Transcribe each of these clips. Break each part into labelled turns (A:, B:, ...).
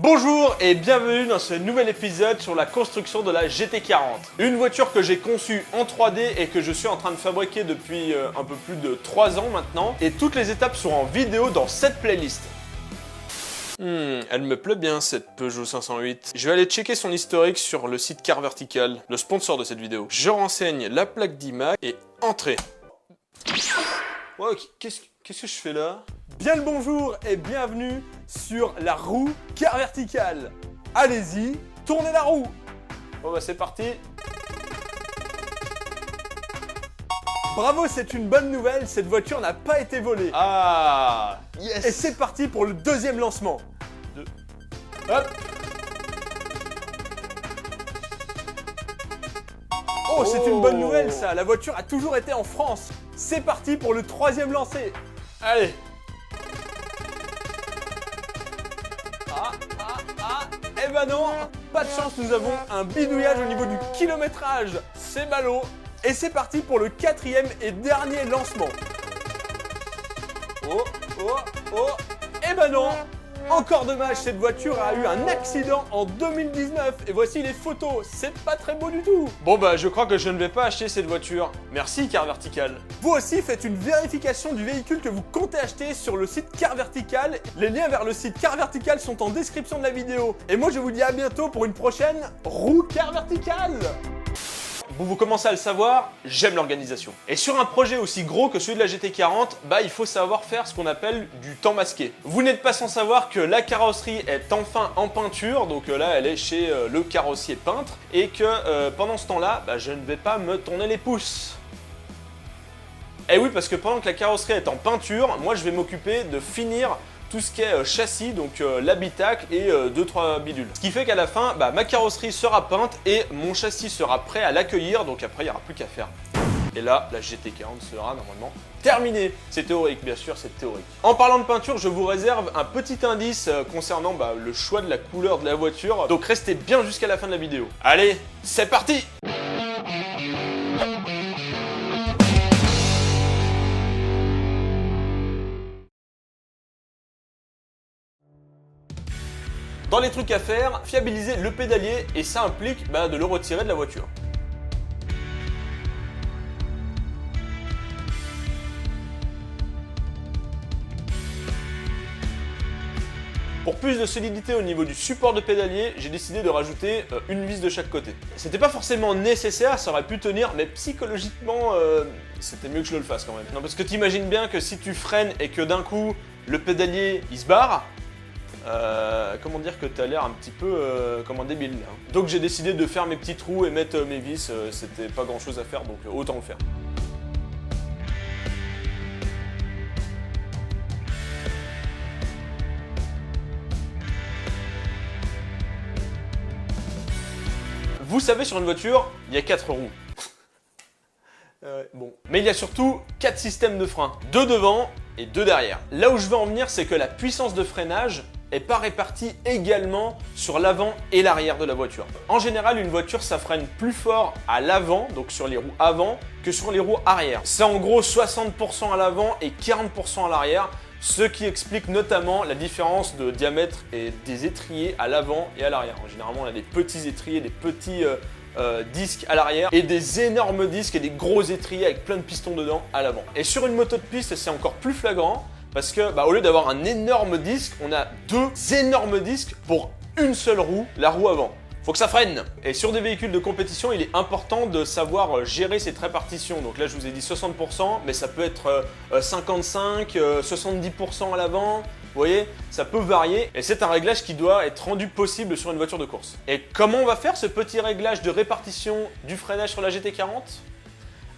A: Bonjour et bienvenue dans ce nouvel épisode sur la construction de la GT40. Une voiture que j'ai conçue en 3D et que je suis en train de fabriquer depuis un peu plus de 3 ans maintenant. Et toutes les étapes sont en vidéo dans cette playlist. Elle me plaît bien cette Peugeot 508. Je vais aller checker son historique sur le site Car Vertical, le sponsor de cette vidéo. Je renseigne la plaque d'IMAX et entrée. Ouais, qu'est-ce que je fais là?
B: Bien le bonjour et bienvenue sur la roue Car Vertical. Allez-y, tournez la roue.
A: Bon bah c'est parti.
B: Bravo, c'est une bonne nouvelle, cette voiture n'a pas été volée.
A: Ah, yes.
B: Et c'est parti pour le deuxième lancement.
A: Hop.
B: Oh, c'est une bonne nouvelle ça, la voiture a toujours été en France. C'est parti pour le troisième lancé.
A: Allez.
B: Eh ben non, pas de chance, nous avons un bidouillage au niveau du kilométrage. C'est ballot. Et c'est parti pour le quatrième et dernier lancement. Oh. Eh ben non. Encore dommage, cette voiture a eu un accident en 2019 et voici les photos, c'est pas très beau du tout.
A: Bon bah je crois que je ne vais pas acheter cette voiture. Merci Car Vertical.
B: Vous aussi faites une vérification du véhicule que vous comptez acheter sur le site Car Vertical. Les liens vers le site Car Vertical sont en description de la vidéo. Et moi je vous dis à bientôt pour une prochaine roue Car Vertical.
A: Vous commencez à le savoir, j'aime l'organisation. Et sur un projet aussi gros que celui de la GT40, bah il faut savoir faire ce qu'on appelle du temps masqué. Vous n'êtes pas sans savoir que la carrosserie est enfin en peinture, donc là elle est chez le carrossier peintre, et que pendant ce temps-là, bah, je ne vais pas me tourner les pouces. Et oui, parce que pendant que la carrosserie est en peinture, moi je vais m'occuper de finir tout ce qui est châssis, donc l'habitacle et 2-3 bidules. Ce qui fait qu'à la fin, bah, ma carrosserie sera peinte et mon châssis sera prêt à l'accueillir, donc après il n'y aura plus qu'à faire. Et là, la GT40 sera normalement terminée. C'est théorique, bien sûr, c'est théorique. En parlant de peinture, je vous réserve un petit indice concernant le choix de la couleur de la voiture, donc restez bien jusqu'à la fin de la vidéo. Allez, c'est parti! Dans les trucs à faire, fiabiliser le pédalier et ça implique de le retirer de la voiture. Pour plus de solidité au niveau du support de pédalier, j'ai décidé de rajouter une vis de chaque côté. C'était pas forcément nécessaire, ça aurait pu tenir, mais psychologiquement, c'était mieux que je le fasse quand même. Non, parce que t'imagines bien que si tu freines et que d'un coup, le pédalier il se barre, comment dire que t'as l'air un petit peu comme un débile là. Donc j'ai décidé de faire mes petits trous et mettre mes vis, c'était pas grand chose à faire donc autant le faire. Vous savez, sur une voiture, il y a 4 roues. Bon. Mais il y a surtout 4 systèmes de frein, 2 devant et 2 derrière. Là où je veux en venir, c'est que la puissance de freinage n'est pas répartie également sur l'avant et l'arrière de la voiture. En général, une voiture, ça freine plus fort à l'avant, donc sur les roues avant, que sur les roues arrière. C'est en gros 60% à l'avant et 40% à l'arrière, ce qui explique notamment la différence de diamètre et des étriers à l'avant et à l'arrière. Généralement, on a des petits étriers, des petits disques à l'arrière et des énormes disques et des gros étriers avec plein de pistons dedans à l'avant. Et sur une moto de piste, c'est encore plus flagrant parce que au lieu d'avoir un énorme disque, on a 2 énormes disques pour une seule roue, la roue avant. Faut que ça freine. Et sur des véhicules de compétition, il est important de savoir gérer cette répartition. Donc là, je vous ai dit 60%, mais ça peut être 55, 70% à l'avant. Vous voyez, ça peut varier et c'est un réglage qui doit être rendu possible sur une voiture de course. Et comment on va faire ce petit réglage de répartition du freinage sur la GT40 ?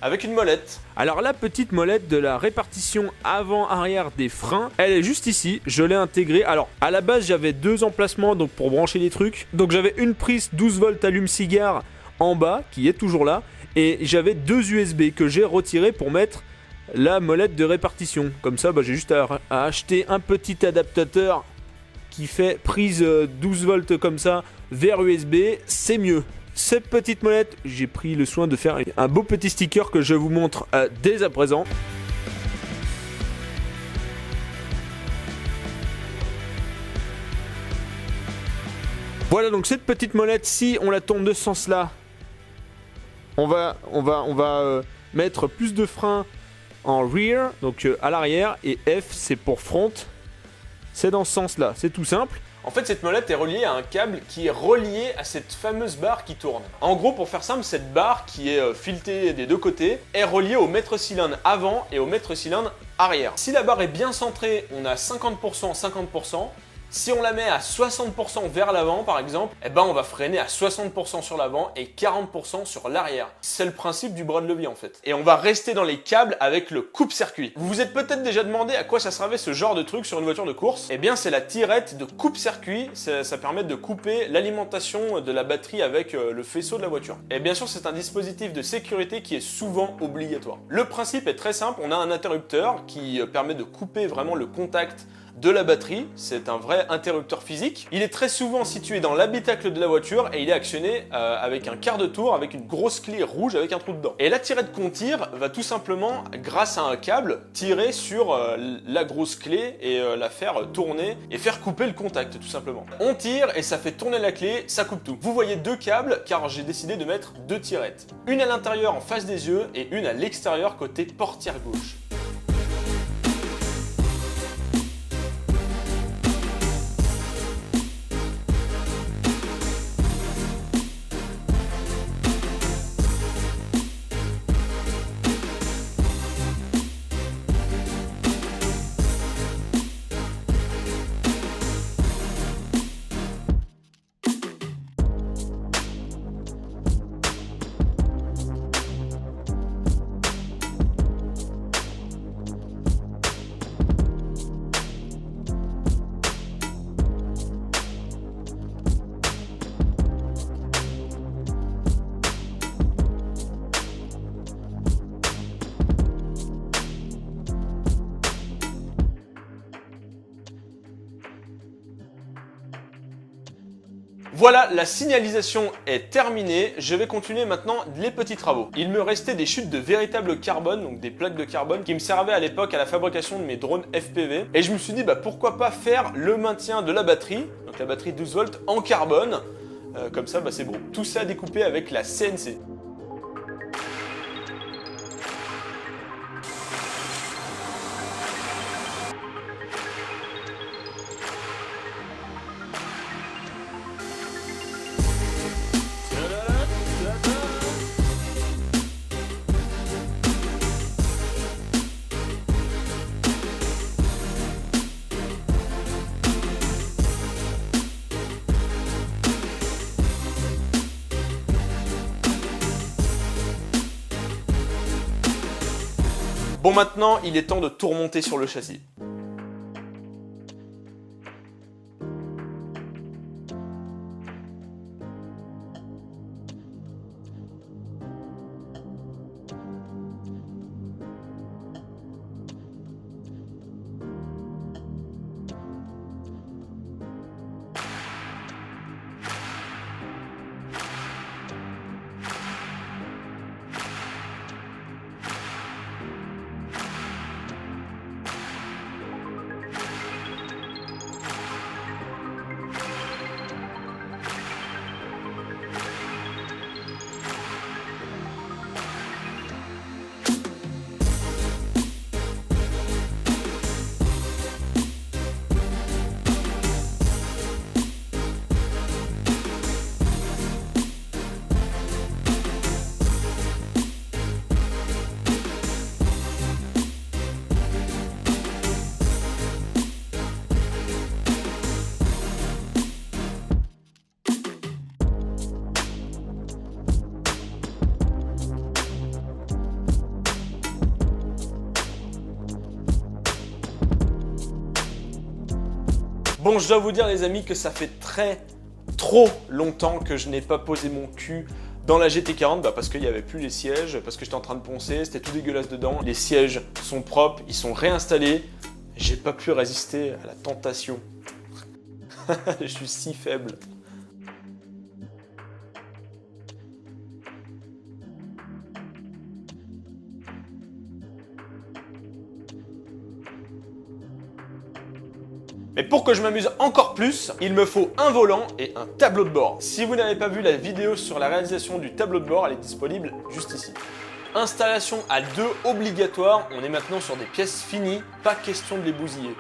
A: Avec une molette.
C: Alors la petite molette de la répartition avant-arrière des freins, elle est juste ici, je l'ai intégrée. Alors à la base j'avais 2 emplacements donc pour brancher les trucs. Donc j'avais une prise 12 volts allume-cigare en bas qui est toujours là. Et j'avais 2 USB que j'ai retirés pour mettre la molette de répartition. Comme ça j'ai juste à acheter un petit adaptateur qui fait prise 12 volts comme ça vers USB, c'est mieux. Cette petite molette, j'ai pris le soin de faire un beau petit sticker que je vous montre dès à présent. Voilà, donc cette petite molette, si on la tourne de ce sens-là, on va mettre plus de frein en rear, donc à l'arrière, et F c'est pour front. C'est dans ce sens-là, c'est tout simple.
A: En fait, cette molette est reliée à un câble qui est relié à cette fameuse barre qui tourne. En gros, pour faire simple, cette barre qui est filetée des deux côtés est reliée au maître cylindre avant et au maître cylindre arrière. Si la barre est bien centrée, on a 50%, 50%. Si on la met à 60% vers l'avant par exemple, eh ben on va freiner à 60% sur l'avant et 40% sur l'arrière. C'est le principe du bras de levier en fait. Et on va rester dans les câbles avec le coupe-circuit. Vous vous êtes peut-être déjà demandé à quoi ça servait ce genre de truc sur une voiture de course. Eh bien c'est la tirette de coupe-circuit, ça permet de couper l'alimentation de la batterie avec le faisceau de la voiture. Et bien sûr c'est un dispositif de sécurité qui est souvent obligatoire. Le principe est très simple, on a un interrupteur qui permet de couper vraiment le contact de la batterie, c'est un vrai interrupteur physique. Il est très souvent situé dans l'habitacle de la voiture et il est actionné avec un quart de tour, avec une grosse clé rouge avec un trou dedans. Et la tirette qu'on tire va tout simplement, grâce à un câble, tirer sur la grosse clé et la faire tourner et faire couper le contact tout simplement. On tire et ça fait tourner la clé, ça coupe tout. Vous voyez deux câbles car j'ai décidé de mettre deux tirettes. Une à l'intérieur en face des yeux et une à l'extérieur côté portière gauche. Voilà, la signalisation est terminée. Je vais continuer maintenant les petits travaux. Il me restait des chutes de véritable carbone, donc des plaques de carbone qui me servaient à l'époque à la fabrication de mes drones FPV. Et je me suis dit, bah pourquoi pas faire le maintien de la batterie, donc la batterie 12 volts en carbone. Comme ça, bah c'est bon. Tout ça découpé avec la CNC. Bon, maintenant, il est temps de tout remonter sur le châssis. Bon, je dois vous dire les amis que ça fait trop longtemps que je n'ai pas posé mon cul dans la GT40, parce qu'il n'y avait plus les sièges, parce que j'étais en train de poncer, c'était tout dégueulasse dedans. Les sièges sont propres, ils sont réinstallés. J'ai pas pu résister à la tentation. Je suis si faible. Mais pour que je m'amuse encore plus, il me faut un volant et un tableau de bord. Si vous n'avez pas vu la vidéo sur la réalisation du tableau de bord, elle est disponible juste ici. Installation à 2 obligatoire, on est maintenant sur des pièces finies, pas question de les bousiller.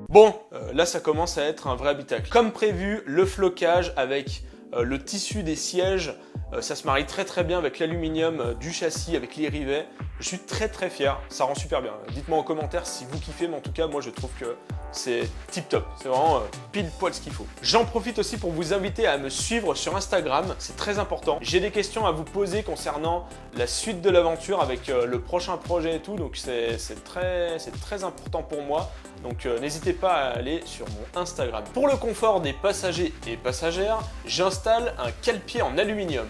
A: Bon, là ça commence à être un vrai habitacle. Comme prévu, le flocage avec le tissu des sièges, ça se marie très bien avec l'aluminium du châssis, avec les rivets. Je suis très fier, ça rend super bien. Dites-moi en commentaire si vous kiffez, mais en tout cas moi je trouve que c'est tip top. C'est vraiment pile poil ce qu'il faut. J'en profite aussi pour vous inviter à me suivre sur Instagram, c'est très important. J'ai des questions à vous poser concernant la suite de l'aventure avec le prochain projet et tout, donc c'est très important pour moi. Donc n'hésitez pas à aller sur mon Instagram. Pour le confort des passagers et passagères, j'installe un cale-pied en aluminium.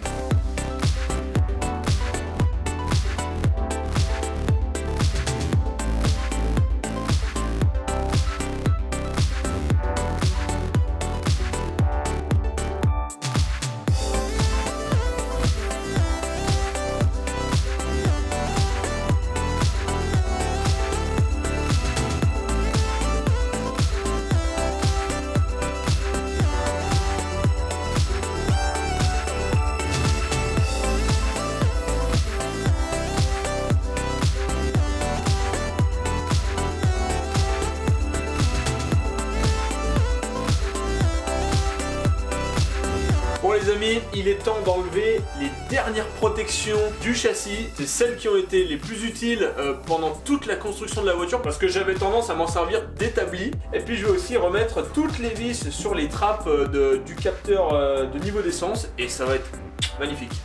A: Bon les amis, il est temps d'enlever les dernières protections du châssis. C'est celles qui ont été les plus utiles pendant toute la construction de la voiture parce que j'avais tendance à m'en servir d'établi. Et puis je vais aussi remettre toutes les vis sur les trappes du capteur de niveau d'essence et ça va être magnifique.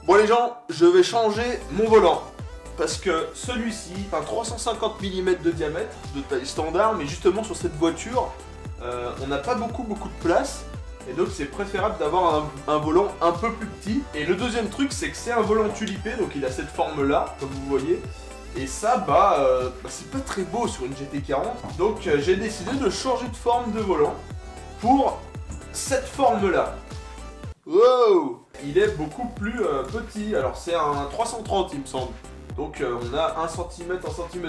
A: Bon les gens, je vais changer mon volant parce que celui-ci, un 350 mm de diamètre, de taille standard, mais justement sur cette voiture, on n'a pas beaucoup de place et donc c'est préférable d'avoir un volant un peu plus petit. Et le deuxième truc, c'est que c'est un volant tulipé, donc il a cette forme-là, comme vous voyez. Et ça, c'est pas très beau sur une GT40. Donc j'ai décidé de changer de forme de volant pour cette forme-là. Wow! Il est beaucoup plus petit, alors c'est un 330 il me semble. Donc on a 1 cm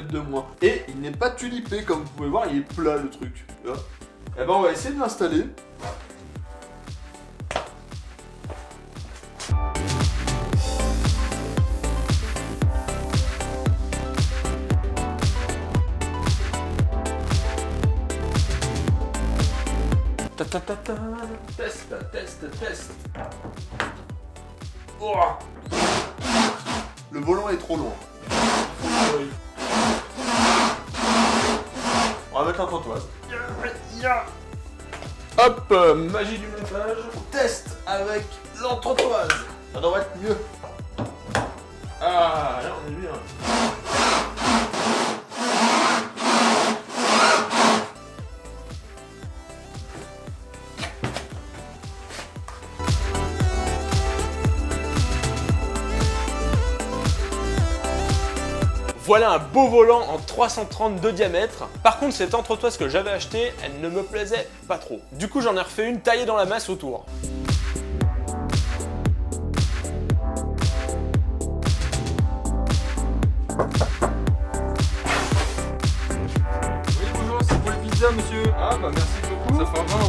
A: de moins. Et il n'est pas tulipé comme vous pouvez voir, il est plat le truc. Et ben on va essayer de l'installer. Test. Oh, le volant est trop loin.
B: On va mettre l'entretoise.
A: Hop, magie du montage.
B: On teste avec l'entretoise. Ça devrait être mieux.
A: Ah, là on est bien. Voilà un beau volant en 330 de diamètre. Par contre, cette entretoise que j'avais achetée, elle ne me plaisait pas trop. Du coup, j'en ai refait une taillée dans la masse autour.
C: Oui, bonjour, c'est pour les pizzas, monsieur. Ah, bah merci beaucoup. Ça fera 20 €.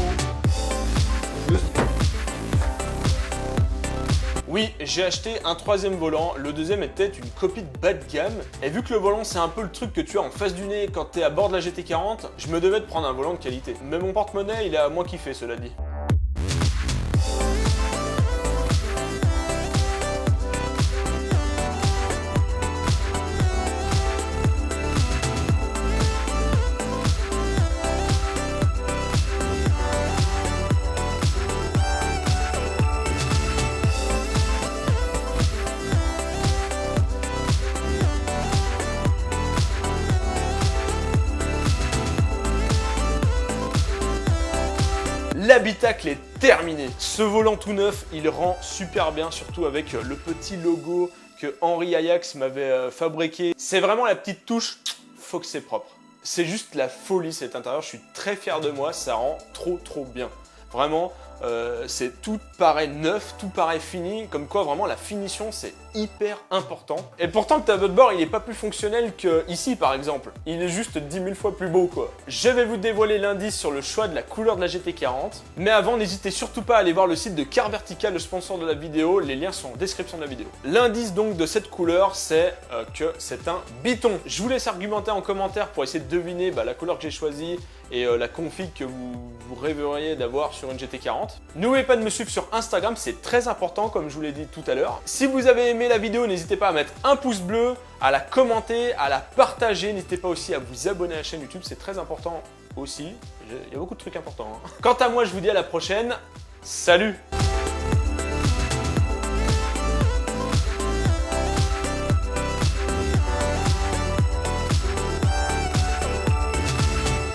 A: Oui, j'ai acheté un troisième volant, le deuxième était une copie de bas de gamme, et vu que le volant c'est un peu le truc que tu as en face du nez quand t'es à bord de la GT40, je me devais de prendre un volant de qualité. Mais mon porte-monnaie il a moins kiffé cela dit. L'habitacle est terminé. Ce volant tout neuf, il rend super bien, surtout avec le petit logo que Henri Ajax m'avait fabriqué. C'est vraiment la petite touche, faut que c'est propre. C'est juste la folie cet intérieur, je suis très fier de moi, ça rend trop bien. Vraiment, c'est tout paraît neuf, tout paraît fini, comme quoi vraiment la finition c'est hyper important. Et pourtant le tableau de bord il est pas plus fonctionnel que ici par exemple, il est juste 10 000 fois plus beau quoi. Je vais vous dévoiler l'indice sur le choix de la couleur de la GT40, mais avant n'hésitez surtout pas à aller voir le site de Car Vertical, le sponsor de la vidéo, les liens sont en description de la vidéo. L'indice donc de cette couleur c'est que c'est un biton. Je vous laisse argumenter en commentaire pour essayer de deviner la couleur que j'ai choisie et la config que vous rêveriez d'avoir sur une GT40. N'oubliez pas de me suivre sur Instagram, c'est très important comme je vous l'ai dit tout à l'heure. Si vous avez aimé la vidéo, n'hésitez pas à mettre un pouce bleu, à la commenter, à la partager. N'hésitez pas aussi à vous abonner à la chaîne YouTube, c'est très important aussi. Il y a beaucoup de trucs importants. Quant à moi, je vous dis à la prochaine. Salut!